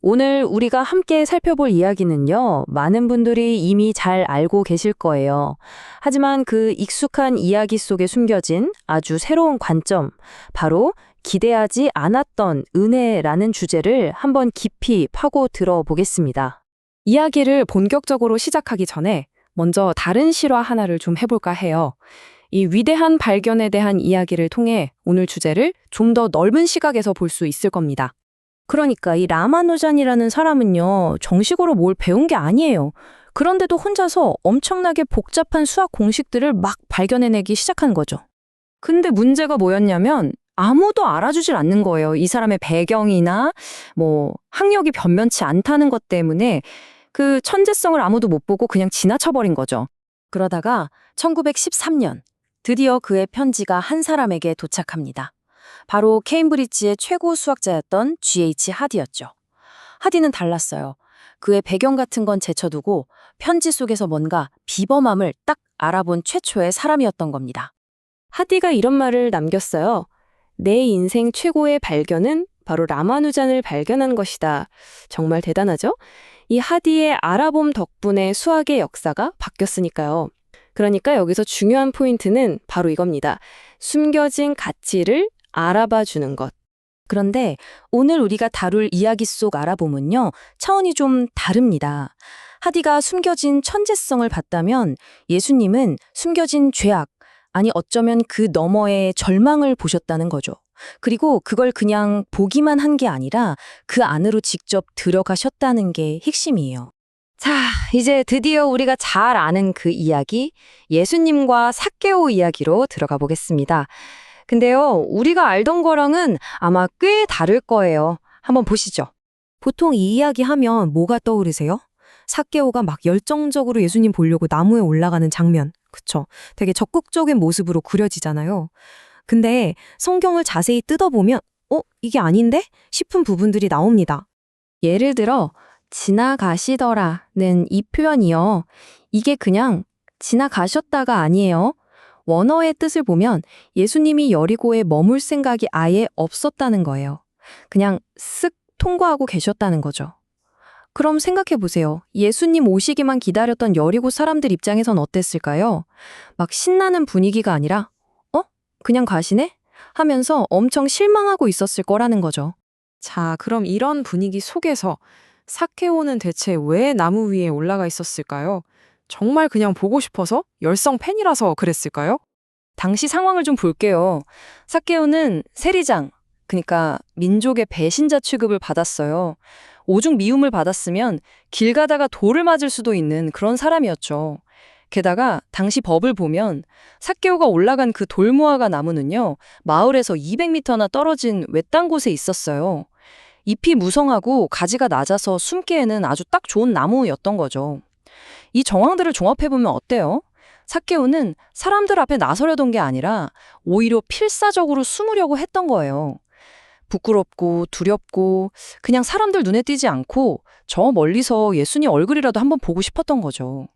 오늘 우리가 함께 살펴볼 이야기는요, 많은 분들이 이미 잘 알고 계실 거예요. 하지만 그 익숙한 이야기 속에 숨겨진 아주 새로운 관점, 바로 기대하지 않았던 은혜라는 주제를 한번 깊이 파고 들어보겠습니다. 이야기를 본격적으로 시작하기 전에 먼저 다른 실화 하나를 좀 해볼까 해요. 이 위대한 발견에 대한 이야기를 통해 오늘 주제를 좀 더 넓은 시각에서 볼 수 있을 겁니다. 그러니까 이 라마누잔이라는 사람은요, 정식으로 뭘 배운 게 아니에요. 그런데도 혼자서 엄청나게 복잡한 수학 공식들을 막 발견해내기 시작한 거죠. 근데 문제가 뭐였냐면 아무도 알아주질 않는 거예요. 이 사람의 배경이나 학력이 변변치 않다는 것 때문에 그 천재성을 아무도 못 보고 그냥 지나쳐버린 거죠. 그러다가 1913년 드디어 그의 편지가 한 사람에게 도착합니다. 바로 케임브리지의 최고 수학자였던 G.H. 하디였죠. 하디는 달랐어요. 그의 배경 같은 건 제쳐두고 편지 속에서 뭔가 비범함을 딱 알아본 최초의 사람이었던 겁니다. 하디가 이런 말을 남겼어요. 내 인생 최고의 발견은 바로 라마누잔을 발견한 것이다. 정말 대단하죠? 이 하디의 알아봄 덕분에 수학의 역사가 바뀌었으니까요. 그러니까 여기서 중요한 포인트는 바로 이겁니다. 숨겨진 가치를 알아봐 주는 것. 그런데 오늘 우리가 다룰 이야기 속 알아봄은요, 차원이 좀 다릅니다. 하디가 숨겨진 천재성을 봤다면 예수님은 숨겨진 죄악, 아니 어쩌면 그 너머의 절망을 보셨다는 거죠. 그리고 그걸 그냥 보기만 한 게 아니라 그 안으로 직접 들어가셨다는 게 핵심이에요. 자, 이제 드디어 우리가 잘 아는 그 이야기, 예수님과 삭개오 이야기로 들어가 보겠습니다. 근데요, 우리가 알던 거랑은 아마 꽤 다를 거예요. 한번 보시죠. 보통 이 이야기 하면 뭐가 떠오르세요? 삭개오가 막 열정적으로 예수님 보려고 나무에 올라가는 장면. 그쵸? 되게 적극적인 모습으로 그려지잖아요. 근데 성경을 자세히 뜯어보면 이게 아닌데? 싶은 부분들이 나옵니다. 예를 들어 지나가시더라는 이 표현이요. 이게 그냥 지나가셨다가 아니에요. 원어의 뜻을 보면 예수님이 여리고에 머물 생각이 아예 없었다는 거예요. 그냥 쓱 통과하고 계셨다는 거죠. 그럼 생각해 보세요. 예수님 오시기만 기다렸던 여리고 사람들 입장에선 어땠을까요? 막 신나는 분위기가 아니라 그냥 가시네? 하면서 엄청 실망하고 있었을 거라는 거죠. 자, 그럼 이런 분위기 속에서 삭개오는 대체 왜 나무 위에 올라가 있었을까요? 정말 그냥 보고 싶어서 열성 팬이라서 그랬을까요? 당시 상황을 좀 볼게요. 삭개오는 세리장, 그러니까 민족의 배신자 취급을 받았어요. 오죽 미움을 받았으면 길 가다가 돌을 맞을 수도 있는 그런 사람이었죠. 게다가 당시 법을 보면 삭개오가 올라간 그 돌무화과 나무는요, 마을에서 200m나 떨어진 외딴 곳에 있었어요. 잎이 무성하고 가지가 낮아서 숨기에는 아주 딱 좋은 나무였던 거죠. 이 정황들을 종합해보면 어때요? 삭개오는 사람들 앞에 나서려던 게 아니라 오히려 필사적으로 숨으려고 했던 거예요. 부끄럽고 두렵고 그냥 사람들 눈에 띄지 않고 저 멀리서 예수님 얼굴이라도 한번 보고 싶었던 거죠.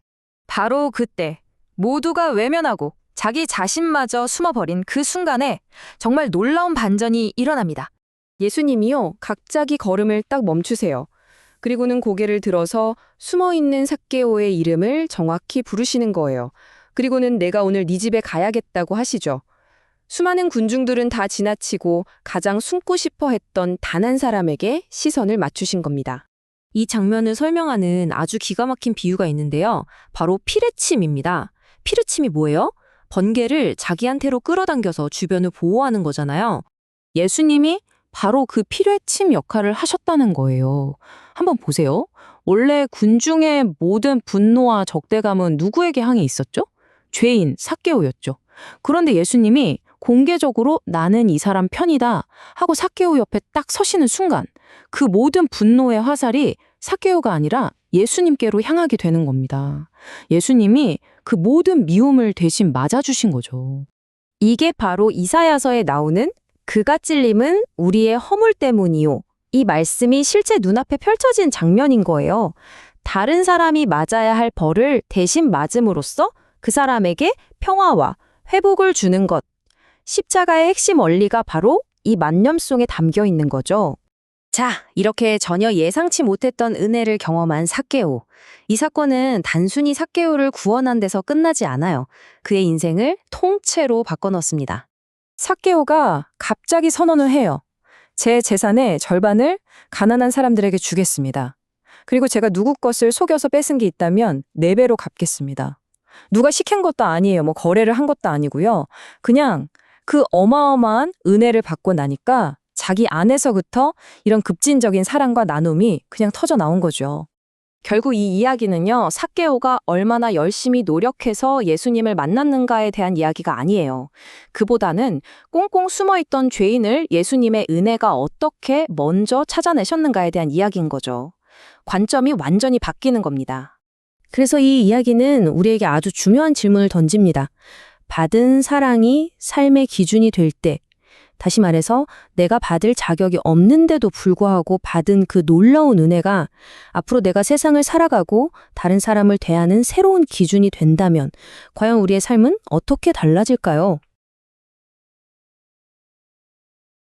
바로 그때 모두가 외면하고 자기 자신마저 숨어버린 그 순간에 정말 놀라운 반전이 일어납니다. 예수님이요, 갑자기 걸음을 딱 멈추세요. 그리고는 고개를 들어서 숨어있는 삭개오의 이름을 정확히 부르시는 거예요. 그리고는 내가 오늘 네 집에 가야겠다고 하시죠. 수많은 군중들은 다 지나치고 가장 숨고 싶어 했던 단 한 사람에게 시선을 맞추신 겁니다. 이 장면을 설명하는 아주 기가 막힌 비유가 있는데요. 바로 피레침입니다. 피레침이 뭐예요? 번개를 자기한테로 끌어당겨서 주변을 보호하는 거잖아요. 예수님이 바로 그 피레침 역할을 하셨다는 거예요. 한번 보세요. 원래 군중의 모든 분노와 적대감은 누구에게 향해 있었죠? 죄인 삭개오였죠. 그런데 예수님이 공개적으로 나는 이 사람 편이다 하고 삭개오 옆에 딱 서시는 순간 그 모든 분노의 화살이 삭개오가 아니라 예수님께로 향하게 되는 겁니다. 예수님이 그 모든 미움을 대신 맞아주신 거죠. 이게 바로 이사야서에 나오는 그가 찔림은 우리의 허물 때문이요. 이 말씀이 실제 눈앞에 펼쳐진 장면인 거예요. 다른 사람이 맞아야 할 벌을 대신 맞음으로써 그 사람에게 평화와 회복을 주는 것. 십자가의 핵심 원리가 바로 이 만념송에 담겨 있는 거죠. 자, 이렇게 전혀 예상치 못했던 은혜를 경험한 삭개오. 이 사건은 단순히 삭개오를 구원한 데서 끝나지 않아요. 그의 인생을 통째로 바꿔놓습니다. 삭개오가 갑자기 선언을 해요. 제 재산의 절반을 가난한 사람들에게 주겠습니다. 그리고 제가 누구 것을 속여서 뺏은 게 있다면 4배로 갚겠습니다. 누가 시킨 것도 아니에요. 뭐 거래를 한 것도 아니고요. 그냥 그 어마어마한 은혜를 받고 나니까 자기 안에서부터 이런 급진적인 사랑과 나눔이 그냥 터져 나온 거죠. 결국 이 이야기는요, 삭개오가 얼마나 열심히 노력해서 예수님을 만났는가에 대한 이야기가 아니에요. 그보다는 꽁꽁 숨어있던 죄인을 예수님의 은혜가 어떻게 먼저 찾아내셨는가에 대한 이야기인 거죠. 관점이 완전히 바뀌는 겁니다. 그래서 이 이야기는 우리에게 아주 중요한 질문을 던집니다. 받은 사랑이 삶의 기준이 될 때, 다시 말해서 내가 받을 자격이 없는데도 불구하고 받은 그 놀라운 은혜가 앞으로 내가 세상을 살아가고 다른 사람을 대하는 새로운 기준이 된다면 과연 우리의 삶은 어떻게 달라질까요?